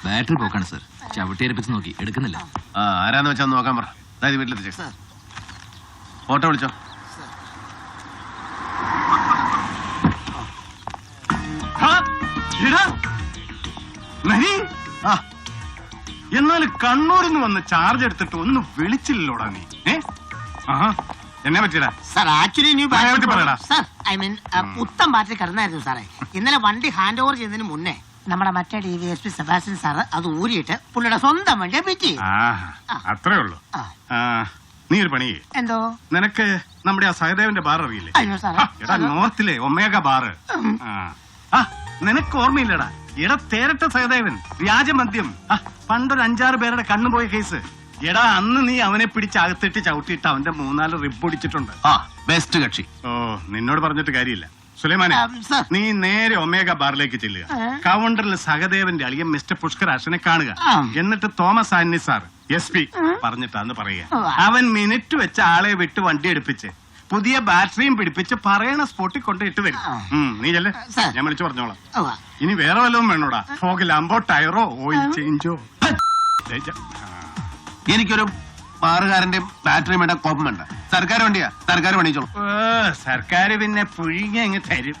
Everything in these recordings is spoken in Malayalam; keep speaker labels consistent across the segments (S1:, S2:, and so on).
S1: ബാറ്ററി പോക്കാണ് സർ. ചവിട്ടിയേൽപ്പിച്ച് നോക്കി എടുക്കുന്നില്ല.
S2: ആരാന്ന് വെച്ചാൽ നോക്കാൻ പറ. വീട്ടിലെത്തിച്ചേ. ഓട്ടോ വിളിച്ചോ.
S3: എന്നാൽ കണ്ണൂരിൽ നിന്ന് വന്ന് ചാർജ് എടുത്തിട്ട് ഒന്ന് വിളിച്ചില്ലോടാ നീ. എന്നെ പറ്റിയടാ
S4: sir. Actually sir I mean ഉത്തം ബാറ്ററി കിടന്നായിരുന്നു സാറേ. ഇന്നലെ വണ്ടി ഹാൻഡ് ഓവർ ചെയ്യുന്നതിന് മുന്നേ നമ്മുടെ മറ്റേ DVSP സെബാസ്റ്റ്യൻ സാറ് അത് ഊരിയിട്ട് പുള്ളിയുടെ സ്വന്തം വണ്ടിയെ പിറ്റി.
S3: അത്രേ ഉള്ളൂ. നീ ഒരു പണി
S4: എന്തോ.
S3: നിനക്ക് നമ്മുടെ ആ സഹദേവന്റെ ബാർ അറിയില്ലേ?
S4: അയ്യോ സാറേ,
S3: എടാ നോർത്തിലെ ഒമേഗ ബാറ്. നിനക്ക് ഓർമ്മയില്ലടാ? എടാ തേരട്ട സഹദേവൻ വ്യാജമദ്യം പണ്ടൊരു 5-6 പേരുടെ കണ്ണുപോയ കേസ്. എടാ അന്ന് നീ അവനെ പിടിച്ച് അകത്തിട്ട് ചവിട്ടിയിട്ട് അവന്റെ 3-4 റിബ് ഒടിച്ചിട്ടുണ്ട്.
S2: ബെസ്റ്റ് കക്ഷി.
S3: ഓ നിന്നോട് പറഞ്ഞിട്ട് കാര്യമില്ല. സുലൈമാനെ, നീ നേരെ ഒമേഗ ബാറിലേക്ക് ചെല്ലുക. കൗണ്ടറിൽ സഹദേവന്റെ അളിയൻ മിസ്റ്റർ പുഷ്കർ അർഷനെ കാണുക. എന്നിട്ട് തോമസ് ആന്നി സാർ SP പറഞ്ഞിട്ടാന്ന് പറയുക. അവൻ മിനിറ്റ് വെച്ച് ആളെ വിട്ട് വണ്ടി എടുപ്പിച്ച് പുതിയ ബാറ്ററിയും പിടിപ്പിച്ച് പറയണ സ്പോട്ടിൽ കൊണ്ട് ഇട്ട് വരും. നീ ചെല്ലേ, ഞാൻ വിളിച്ചു പറഞ്ഞോളാം. ഇനി വേറെ വല്ലതും വേണോടാ? ഫോഗ് ലാമ്പോ, ടയറോ, ഓയിൽ ചേഞ്ചോ?
S2: എനിക്കൊരു ബാറുകാരന്റെ ബാറ്ററിയും വേണ്ട, കോപ്പം വേണ്ട. സർക്കാർ വണ്ടിയാ, സർക്കാർ പണിച്ചോളൂ.
S3: സർക്കാർ പിന്നെ പുഴിങ്ങ അങ്ങ് തരും.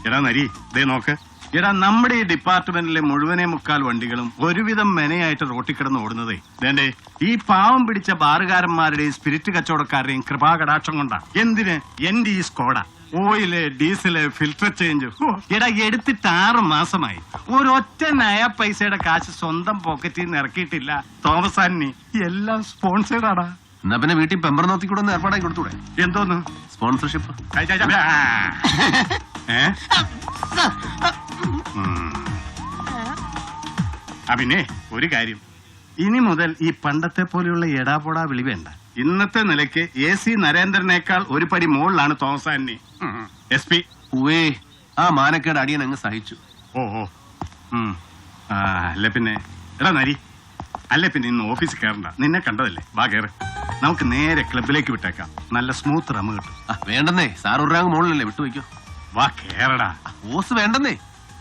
S3: എടാ നരി, ദേ നോക്ക്. എടാ നമ്മുടെ ഈ ഡിപ്പാർട്ട്മെന്റിലെ മുഴുവനെ 3/4 വണ്ടികളും ഒരുവിധം മെനയായിട്ട് റോട്ടിൽ കിടന്ന് ഓടുന്നതേ വേണ്ടേ ഈ പാവം പിടിച്ച ബാറുകാരന്മാരുടെയും സ്പിരിറ്റ് കച്ചവടക്കാരുടെയും കൃപാകടാക്ഷം കൊണ്ടാ. എന്തിന്? എന്റെ ഈ Skoda oil, diesel, filter change. എടാ എടുത്തിട്ട് 6 മാസമായി. ഒരൊറ്റ നയ പൈസയുടെ കാശ് സ്വന്തം പോക്കറ്റിൽ നിന്ന് ഇറക്കിയിട്ടില്ല. തോമസ് ആന്നി എല്ലാം സ്പോൺസേഡ് ആടാ.
S2: എന്നാ പിന്നെ വീട്ടിൽ പെമ്പർ നോത്തിക്കൂടെ ഒന്ന് ഏർപ്പാടാക്കി കൊടുത്തൂടെ?
S3: എന്തോന്ന്
S2: സ്പോൺസർഷിപ്പ്?
S3: പിന്നെ ഒരു കാര്യം, ഇനി മുതൽ ഈ പണ്ടത്തെ പോലെയുള്ള എടാപോടാ വിളി വേണ്ട. ഇന്നത്തെ നിലയ്ക്ക് AC നരേന്ദ്രനേക്കാൾ ഒരു പടി മുകളിലാണ് തോമസ് ആന്നി SP.
S2: ആ മാനക്കേട് അടിയൻ അങ്ങ് സഹിച്ചു.
S3: അല്ല പിന്നെ എടാ നരി, അല്ല പിന്നെ ഇന്ന് ഓഫീസിൽ കയറണ്ട. നിന്നെ കണ്ടതല്ലേ, വാ കയറ്. നമുക്ക് നേരെ ക്ലബിലേക്ക് വിട്ടേക്കാം. നല്ല സ്മൂത്ത് റമ്മ് കിട്ടും.
S2: വേണ്ടെന്നേ, സാർ ഒരു റാങ്ക് മുകളിലല്ലേ, വിട്ടുവയ്ക്കോ.
S3: വാ കേറടാ.
S2: ഓസ് വേണ്ടെന്നേ.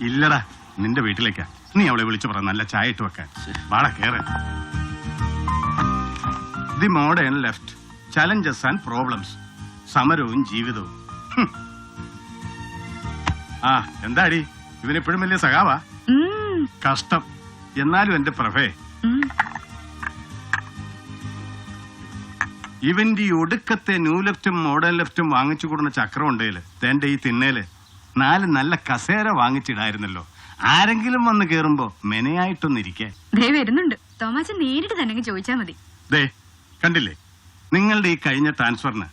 S3: ഇല്ലടാ, നിന്റെ വീട്ടിലേക്കാ. നീ അവളെ വിളിച്ചു പറ നല്ല ചായ ഇട്ട് വെക്കാൻ. വാടാ കേറ്. The modern left, challenges and problems. സമരവും ജീവിതവും. എന്താടി ഇവനെപ്പോഴും വലിയ സഖാവാ? കഷ്ടം. എന്നാലും എന്റെ പ്രഭേ, ഇവന്റെ ഈ ഒടുക്കത്തെ ന്യൂ ലെഫ്റ്റും മോഡേൺ ലെഫ്റ്റും വാങ്ങിച്ചു കൊടുക്കുന്ന ചക്രം ഉണ്ടേല് തന്റെ ഈ തിന്നേല് 4 നല്ല കസേര വാങ്ങിച്ചിടായിരുന്നല്ലോ. ആരെങ്കിലും വന്ന് കേറുമ്പോ മെനയായിട്ടൊന്നിരിക്കേ.
S5: വരുന്നുണ്ട്. തോമാച്ചൻ നേരിട്ട് തന്നെ ചോദിച്ചാ മതി.
S3: ദേ കണ്ടില്ലേ, നിങ്ങളുടെ ഈ കഴിഞ്ഞ ട്രാൻസ്ഫറിന്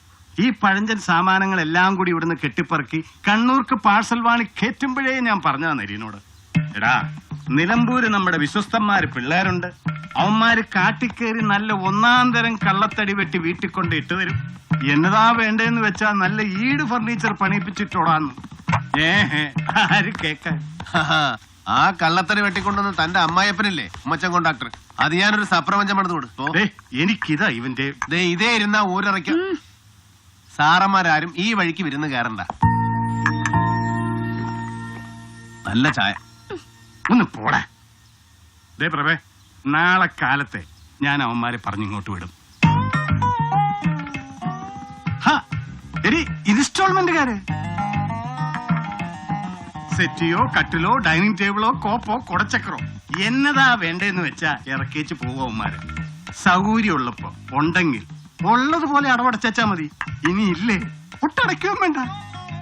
S3: ഈ പഴഞ്ചൻ സാമാനങ്ങളെല്ലാം കൂടി ഇവിടുന്ന് കെട്ടിപ്പറക്കി കണ്ണൂർക്ക് പാഴ്സൽ വാണി കയറ്റുമ്പോഴേ ഞാൻ പറഞ്ഞതാ നരീനോട്. എടാ നിലമ്പൂര് നമ്മുടെ വിശ്വസ്തന്മാര് പിള്ളേരുണ്ട്. അവന്മാര് കാട്ടിക്കേറി നല്ല 1-ാം തരം കള്ളത്തടി വെട്ടി വീട്ടിൽ കൊണ്ട് ഇട്ടു തരും. എന്നതാ വേണ്ടെന്ന് വെച്ചാ നല്ല ഈട് ഫർണിച്ചർ പണിയിപ്പിച്ചിട്ടോടാന്ന്. ആര് കേക്കാൻ?
S2: ആ കള്ളത്തടി വെട്ടിക്കൊണ്ടുവന്ന് തന്റെ അമ്മായിയപ്പനില്ലേ ഉമ്മച്ചൻ കോണ്ടാക്ടർ, അത് ഞാനൊരു സപ്രപഞ്ചം പണിത് കൊടുത്തു.
S3: എനിക്കിതാ ഇവന്റെ
S2: ഇതേ ഇരുന്ന ഊരിറയ്ക്കും. സാറന്മാരാരും ഈ വഴിക്ക് വിരുന്ന് കയറണ്ട. നല്ല ചായ.
S3: ഒന്ന് പോടാ. ദേ പ്രഭേ, നാളെ കാലത്തെ ഞാൻ അവന്മാരെ പറഞ്ഞിങ്ങോട്ട് വിടും. ഇൻസ്റ്റാൾമെന്റുകാര് സെറ്റിയോ കട്ടിലോ ഡൈനിങ് ടേബിളോ കോപ്പോ കുടച്ചക്രോ എന്നതാ വേണ്ടെന്ന് വെച്ചാ ഇറക്കിച്ച് പോവന്മാര്. സൗകര്യമുള്ളപ്പോ ഉണ്ടെങ്കിൽ ഉള്ളതുപോലെ അടവടച്ചാ മതി. ഇനി ഇല്ലേ ഒട്ടടയ്ക്കുകയും വേണ്ട.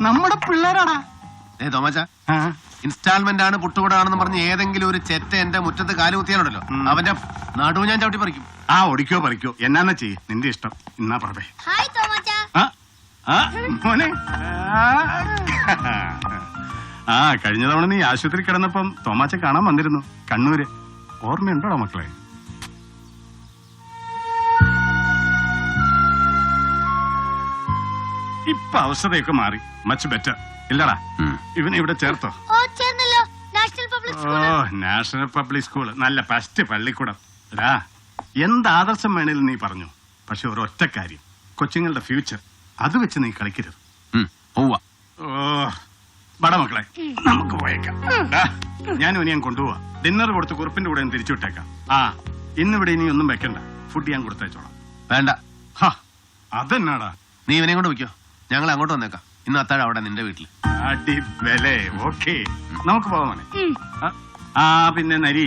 S3: നമ്മുടെ പിള്ളേരാടാ.
S2: തോമച്ച, ഇൻസ്റ്റാൾമെന്റ് ആണ് പുട്ടുകൂടാണെന്ന് പറഞ്ഞ് ഏതെങ്കിലും ഒരു ചെറ്റ എന്റെ മുറ്റത്ത് കാല് കുത്തിയാലുണ്ടല്ലോ, അവന്റെ നടുവ് ഞാൻ ചവിട്ടി പറിക്കും.
S3: ഒടിക്കോ പറിക്കോ എന്നാ ചെയ്യ്, നിന്റെ ഇഷ്ടം. എന്നാ പ്രഭേ. മോനെ, കഴിഞ്ഞ തവണ നീ ആശുപത്രി കിടന്നപ്പം തോമാച്ച കാണാൻ വന്നിരുന്നു കണ്ണൂര്. ഓർമ്മയുണ്ടോടാ മക്കളെ? ഇപ്പൊ അവസ്ഥയൊക്കെ മാറി. മച്ച് ബെറ്റർ ഇല്ലടാ? ഇവനെ ഇവിടെ ചേർത്തോ? നാഷണൽ പബ്ലിക് സ്കൂൾ, നല്ല ഫസ്റ്റ് പള്ളിക്കൂടം. എന്ത് ആദർശം വേണേലും നീ പറഞ്ഞു. പക്ഷെ ഒരൊറ്റ കാര്യം, കൊച്ചുങ്ങളുടെ ഫ്യൂച്ചർ അത് വെച്ച് നീ കളിക്കരുത്. വട മക്കളെ നമുക്ക് പോയേക്കാം ഞാനും ഇനി ഞാൻ കൊണ്ടുപോവാ ഡിന്നർ കൊടുത്ത് കുറിപ്പിന്റെ കൂടെ ഒന്ന് തിരിച്ചു വിട്ടേക്കാം ആ ഇന്നിവിടെ ഇനി ഒന്നും വെക്കണ്ട ഫുഡ് ഞാൻ കൊടുത്തയച്ചോളാം.
S2: വേണ്ട,
S3: ഹാ അതെന്നാടാ
S2: നീ ഇവനെയും കൊണ്ട് വയ്ക്കോ, ഞങ്ങൾ അങ്ങോട്ട് വന്നേക്കാം. ഇന്ന് അത്താഴം അവിടെ നിന്റെ വീട്ടിൽ.
S3: അടി വില. ഓക്കെ, നമുക്ക് പോവാമേ. ആ പിന്നെ നരി,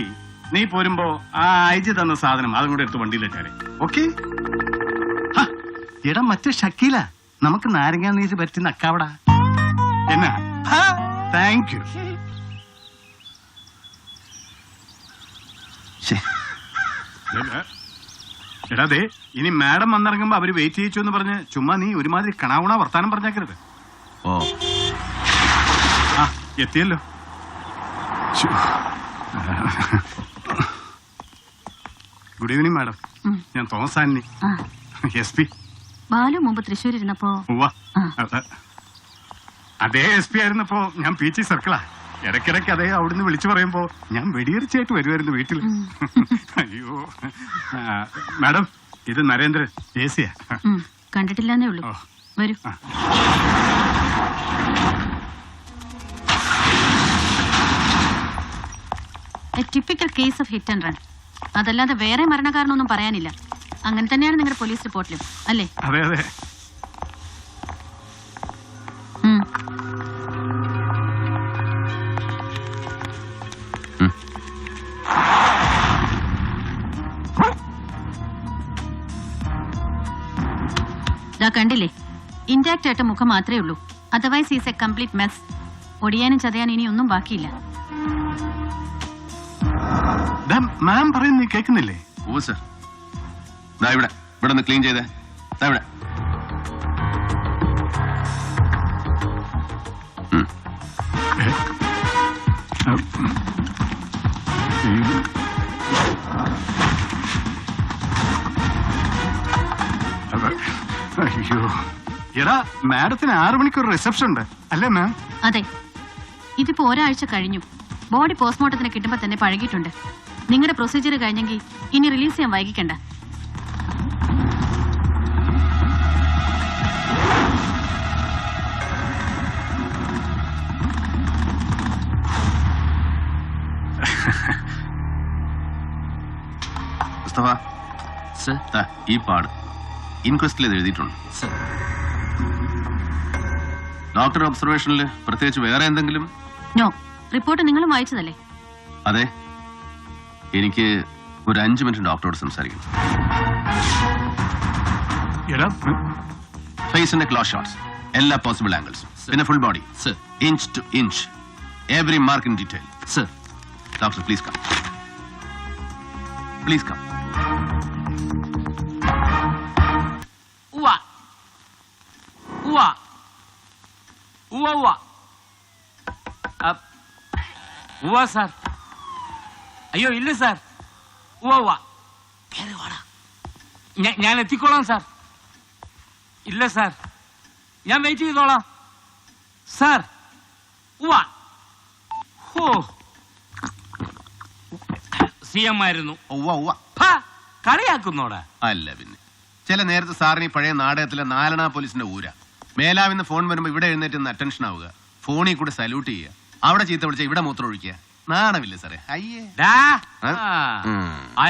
S3: നീ പോരുമ്പോ ആ അയച്ചു തന്ന സാധനം അതും കൂടെ എടുത്ത് വണ്ടിയിലിട്ടാരെ. ഓക്കെ. എടാ മറ്റേ ഷക്കീല, നമുക്ക് നാരങ്ങാ നീര് പറ്റി നക്കാവടാ. എന്നാ? Thank you. എടാ ദേ, ഇനി മാഡം വന്നിറങ്ങുമ്പോ അവര് വെയിറ്റ് ചെയ്യിച്ചു എന്ന് പറഞ്ഞ് ചുമ്മാ നീ ഒരുമാതിരി കണാവുണ വർത്താനം പറഞ്ഞാക്കരുത്.
S2: ഓ
S3: ആ എത്തിയല്ലോ. Good evening madam. ഞാൻ തോമസ് ആന്റണി, SP.
S5: ബാലു മുമ്പ് തൃശ്ശൂർ ഇരുന്നപ്പോ
S3: അതേ SP ആയിരുന്നപ്പോ ഞാൻ PG സർക്കിളാ. ഇടയ്ക്കിടയ്ക്ക് അതേ അവിടുന്ന് വിളിച്ചു പറയുമ്പോ ഞാൻ വെടിയറിച്ചായിട്ട് വരുമായിരുന്നു വീട്ടിൽ. അയ്യോ മാഡം, ഇത് നരേന്ദ്രൻ JCയാ.
S5: കണ്ടിട്ടില്ലെന്നേ ഉള്ളൂ. വരൂ. A typical case of hit and run. അതല്ലാതെ വേറെ മരണകാരണമൊന്നും പറയാനില്ല. അങ്ങനെ തന്നെയാണ് നിങ്ങളുടെ പോലീസ് റിപ്പോർട്ടിലും, അല്ലേ?
S3: അതെ അതെ.
S5: കണ്ടില്ലേ, ഇന്റാക്ട് ആയിട്ട് മുഖം മാത്രമേ ഉള്ളൂ. Otherwise is a complete mess. ഒടിയാനും ചതയാനും ഇനി ഒന്നും ബാക്കിയില്ല.
S3: മാം പറയുന്നത് നീ കേൾക്കുന്നില്ലേ?
S2: ഓ സർ, ഇവിടെ ഇവിടെ ഒന്ന് ക്ലീൻ ചെയ്തേ. ഇവിടെ
S3: അയ്യോ എടാ, മാഡത്തിന് 6 മണിക്കൂർ റിസപ്ഷൻ ഉണ്ട് അല്ലേ മാം?
S5: അതെ, ഇതിപ്പോ ഒരാഴ്ച കഴിഞ്ഞു. ബോഡി പോസ്റ്റ്മോർട്ടത്തിന് കിട്ടുമ്പോ തന്നെ പഴകിയിട്ടുണ്ട്. നിങ്ങളുടെ പ്രൊസീജിയർ കഴിഞ്ഞെങ്കിൽ ഇനി റിലീസ് ചെയ്യാൻ വൈകിക്കണ്ട.
S2: മുസ്തഫ
S1: സർ.
S2: ഈ പാട് ഇൻക്വസ്റ്റിൽ ഇത് എഴുതിയിട്ടുണ്ട്.
S1: സർ.
S2: ഡോക്ടർ ഒബ്സർവേഷനിൽ പ്രത്യേകിച്ച് വേറെ എന്തെങ്കിലും?
S5: നോ. റിപ്പോർട്ട് നിങ്ങളും വായിച്ചതല്ലേ?
S2: അതെ, എനിക്ക് ഒരു 5 മിനിറ്റ് ഡോക്ടറോട് സംസാരിക്കണം. ഫേസിന്റെ ക്ലോസ് ഷോട്ട്സ്, എല്ലാ പോസിബിൾ ആംഗിൾസും, പിന്നെ full body,
S1: sir.
S2: Inch to inch, every mark in detail.
S1: Sir.
S2: Doctor please come, please come.
S6: Sir. അയ്യോ ഇല്ല സാർ. ഞാൻ എത്തിക്കോളാം സാർ. ഇല്ല സാർ, ഞാൻ വെയിറ്റ് ചെയ്തോളാം സാർ. CM ആയിരുന്നു. കളിയാക്കുന്നോടാ?
S2: അല്ല പിന്നെ, ചില നേരത്തെ സാറിന് പഴയ നാടകത്തിലെ നാലണ പോലീസിന്റെ ഊര. മേലാവിന്ന് ഫോൺ വരുമ്പോ ഇവിടെ എഴുന്നേറ്റ് നിന്ന് അറ്റൻഷൻ ആവുക, ഫോണിൽ കൂടെ സല്യൂട്ട് ചെയ്യുക, അവിടെ ചീത്ത വിളിച്ച ഇവിടെ മൂത്രം ഒഴിക്കുക. നാണമില്ല സാറേ? അയ്യേ.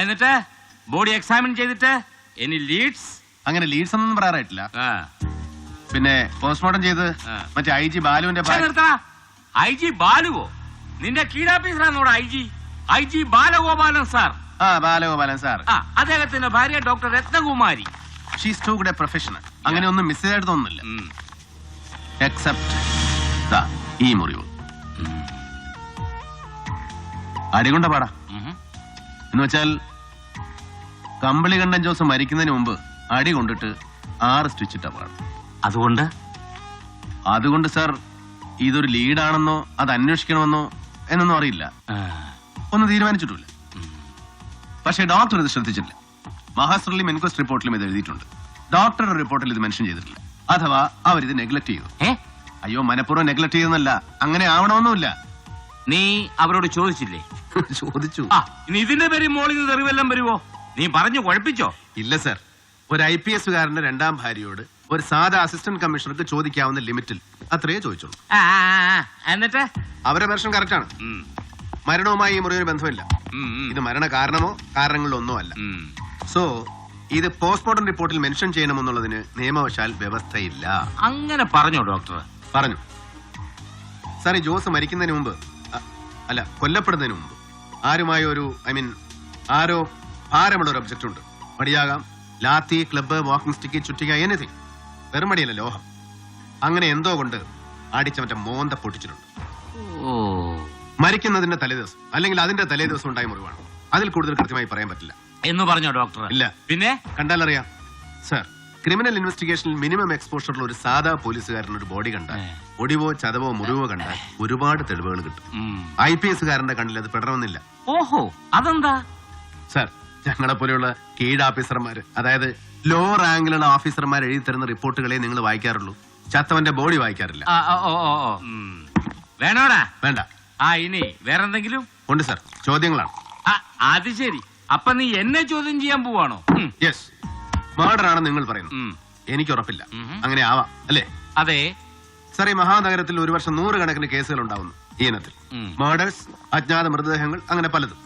S6: എന്നിട്ട് ബോഡി എക്സാമിൻ ചെയ്തിട്ട് എനി ലീഡ്സ്?
S2: അങ്ങനെ ലീഡ്സ് ഒന്നും പറയാറായിട്ടില്ല. പിന്നെ പോസ്റ്റ്മോർട്ടം ചെയ്ത് മറ്റേ IG ബാലുവിന്റെ
S6: IG ബാലുവോ? നിന്റെ കീഴാഫീസറാന്നോട് IG Balagopalan sir.
S2: Balagopalan sir.
S6: അദ്ദേഹത്തിന്റെ ഭാര്യ doctor Ratnakumari.
S2: She's too good a professional. അങ്ങനെ ഒന്നും മിസ് ചെയ്തായിട്ട് തോന്നുന്നില്ല. എക്സെപ്റ്റ് ഈ മുറിവ് അടികൊണ്ട പാടാ. എന്ന് വെച്ചാൽ കമ്പിളി കണ്ടൻ ജോസ് മരിക്കുന്നതിന് മുമ്പ് അടി കൊണ്ടിട്ട് 6 സ്റ്റിച്ചിട്ട പാട്. അതുകൊണ്ട് സാർ, ഇതൊരു ലീഡാണെന്നോ അത് അന്വേഷിക്കണമെന്നോ എന്നൊന്നും അറിയില്ല, ഒന്നും തീരുമാനിച്ചിട്ടില്ല. പക്ഷെ ഡോക്ടർ ഇത് ശ്രദ്ധിച്ചില്ല. മഹാസ്ട്രലിയും ഇൻക്വസ്റ്റ് റിപ്പോർട്ടിലും ഇത് എഴുതിയിട്ടുണ്ട്. ഡോക്ടറുടെ റിപ്പോർട്ടിൽ ഇത് മെൻഷൻ ചെയ്തിട്ടില്ല. അഥവാ അവരിത് നെഗ്ലക്ട് ചെയ്തു. അയ്യോ, മനഃപൂർവ്വം നെഗ്ലക്ട് ചെയ്തെന്നല്ല, അങ്ങനെ ആവണമെന്നുമില്ല.
S6: നീ അവരോട് ചോദിച്ചില്ലേ?
S2: ചോദിച്ചു.
S6: ഇനി ഇതിന്റെ പേര് മോളിൽ നിന്ന് തെറിവെല്ലാം വരുവോ? നീ പറഞ്ഞു കുഴപ്പിച്ചോ?
S2: ഇല്ല സാർ, ഒരു IPS കാരന്റെ 2ാം ഭാര്യയോട് ഒരു സാധാ അസിസ്റ്റന്റ് കമ്മീഷണർക്ക് ചോദിക്കാവുന്ന ലിമിറ്റിൽ അത്രയേ ചോദിച്ചുള്ളൂ.
S6: എന്നിട്ട്
S2: അവരുടെ വെർഷൻ കറക്റ്റ് ആണ്.
S6: ഉം,
S2: മരണവുമായി ഈ മുറിവിന് ബന്ധമില്ല.
S6: ഉം, ഉം,
S2: ഇത് മരണ കാരണമോ കാരണങ്ങളിലൊന്നോ അല്ല.
S6: ഉം.
S2: സോ ഇത് പോസ്റ്റ്മോർട്ടം റിപ്പോർട്ടിൽ മെൻഷൻ ചെയ്യണമെന്നുള്ളതിന് നിയമവശാൽ വ്യവസ്ഥയില്ല.
S6: അങ്ങനെ പറഞ്ഞോ ഡോക്ടർ?
S2: പറഞ്ഞു. സാർ, ഈ ജോസ് മരിക്കുന്നതിന് മുമ്പ് അല്ല കൊല്ലപ്പെടുന്നതിന് മുമ്പ് ആരുമായ ഒരു ആരോ ഭാരമുള്ള ഒരു ഒബ്ജക്റ്റ് ഉണ്ട്. മടിയാകാം, ലാത്തി, ക്ലബ്ബ്, വാക്കിംഗ് സ്റ്റിക്ക്, ചുറ്റിക, എനിത്തിങ്. വെറും മടിയല്ല, ലോഹം. അങ്ങനെ എന്തോ കൊണ്ട് അടിച്ച മറ്റേ മോന്ത പൊട്ടിച്ചിട്ടുണ്ട്.
S6: ഓ,
S2: മരിക്കുന്നതിന്റെ തലേദിവസം അല്ലെങ്കിൽ അതിന്റെ തലേദിവസം ഉണ്ടായ മുറിവാണ്. അതിൽ കൂടുതൽ കൃത്യമായി പറയാൻ പറ്റില്ല.
S6: എന്ന് പറഞ്ഞോ ഡോക്ടർ?
S2: ഇല്ല.
S6: പിന്നെ
S2: കണ്ടാലറിയാം. സർ, ക്രിമിനൽ ഇൻവെസ്റ്റിഗേഷനിൽ മിനിമം എക്സ്പോഷറിൽ ഒരു സാധാ പോലീസുകാരൻ ഒരു ബോഡി കണ്ടാൽ, ഒടിവോ ചതവോ മുറിവോ കണ്ടാൽ ഒരുപാട് തെളിവുകൾ കിട്ടും.
S6: ഉം.
S2: IPS കാരന്റെ കണ്ണിൽ അത് പെടണമെന്നില്ല.
S6: ഓഹോ, അതെന്താ?
S2: സർ, ഞങ്ങളെ പോലെയുള്ള കീഴ് ഓഫീസർമാര്, അതായത് ലോ റാങ്കിലുള്ള ഓഫീസർമാർ എഴുതി തരുന്ന റിപ്പോർട്ടുകളെ നിങ്ങൾ വായിക്കാറുള്ളൂ. ചത്തവന്റെ ബോഡി വായിക്കാറില്ല.
S6: ഓ. വേണോടാ?
S2: വേണ്ട.
S6: ഇനി വേറെന്തെങ്കിലും
S2: ഉണ്ട് സർ, ചോദ്യങ്ങളാണ്.
S6: അത് ശരി. അപ്പൊ നീ എന്നെ ചോദ്യം ചെയ്യാൻ പോവാണോ?
S2: യെസ്, മർഡർ ആണെന്ന് നിങ്ങൾ പറയുന്നു. എനിക്ക് ഉറപ്പില്ല. അങ്ങനെ ആവാം, അല്ലേ?
S6: അതെ.
S2: സാർ, ഈ മഹാനഗരത്തിൽ ഒരു വർഷം 100 കണക്കിന് കേസുകൾ ഉണ്ടാവുന്നു ഈ ഇനത്തിൽ. മർഡേഴ്സ്, അജ്ഞാത മൃതദേഹങ്ങൾ, അങ്ങനെ പലതും.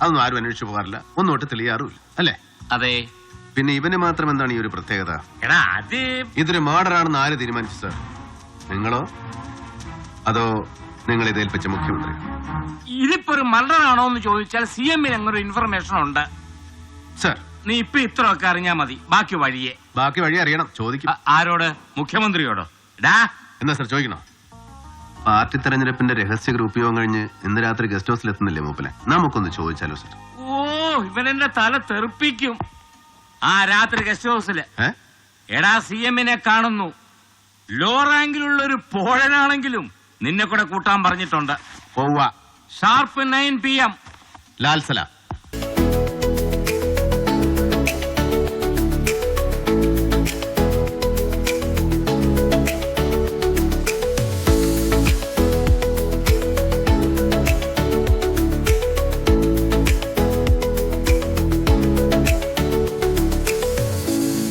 S2: അതൊന്നും ആരും അന്വേഷിച്ചു പോകാറില്ല, ഒന്നോട്ട് തെളിയാറുമില്ല, അല്ലേ?
S6: അതെ.
S2: പിന്നെ ഇവന് മാത്രം എന്താണ് ഈ ഒരു പ്രത്യേകത?
S6: എടാ, അത്
S2: ഇതൊരു മർഡർ ആണെന്ന് ആര് തീരുമാനിച്ചു സാർ? നിങ്ങളോ അതോ നിങ്ങൾ ഇത് ഏൽപ്പിച്ച മുഖ്യമന്ത്രി?
S6: ഇതിപ്പോ ഒരു മർഡർ ആണോ എന്ന് ചോദിച്ചാൽ CM അങ്ങനെ ഒരു ഇൻഫർമേഷൻ ഉണ്ട്.
S2: സാർ,
S6: നീ ഇപ്പൊ ഇത്രയൊക്കെ അറിഞ്ഞാ മതി, ബാക്കി വഴിയെ.
S2: ബാക്കി വഴി അറിയണം, ചോദിക്കും.
S6: ആരോട്? മുഖ്യമന്ത്രിയോടോ? ഡാ,
S2: എന്നാ സാർ ചോദിക്കണോ? പാർട്ടി തെരഞ്ഞെടുപ്പിന്റെ രഹസ്യ ഗ്രൂപ്പ് യോഗം കഴിഞ്ഞ് ഇന്ന് രാത്രി ഗസ്റ്റ് ഹൗസിൽ എത്തുന്നില്ലേ മൂപ്പനെ? നമുക്കൊന്ന് ചോദിച്ചാലോ സാർ?
S6: ഓ, ഇവനെന്റെ തല തെറിപ്പിക്കും. രാത്രി ഗസ്റ്റ് ഹൗസില് എടാ CM കാണുന്നു. ലോ റാങ്കിലുള്ള ഒരു പോഴനാണെങ്കിലും നിന്നെ കൂടെ കൂട്ടാൻ പറഞ്ഞിട്ടുണ്ട്.
S2: പോവാ.
S6: Sharp 9 PM.
S2: ലാൽ സലാം.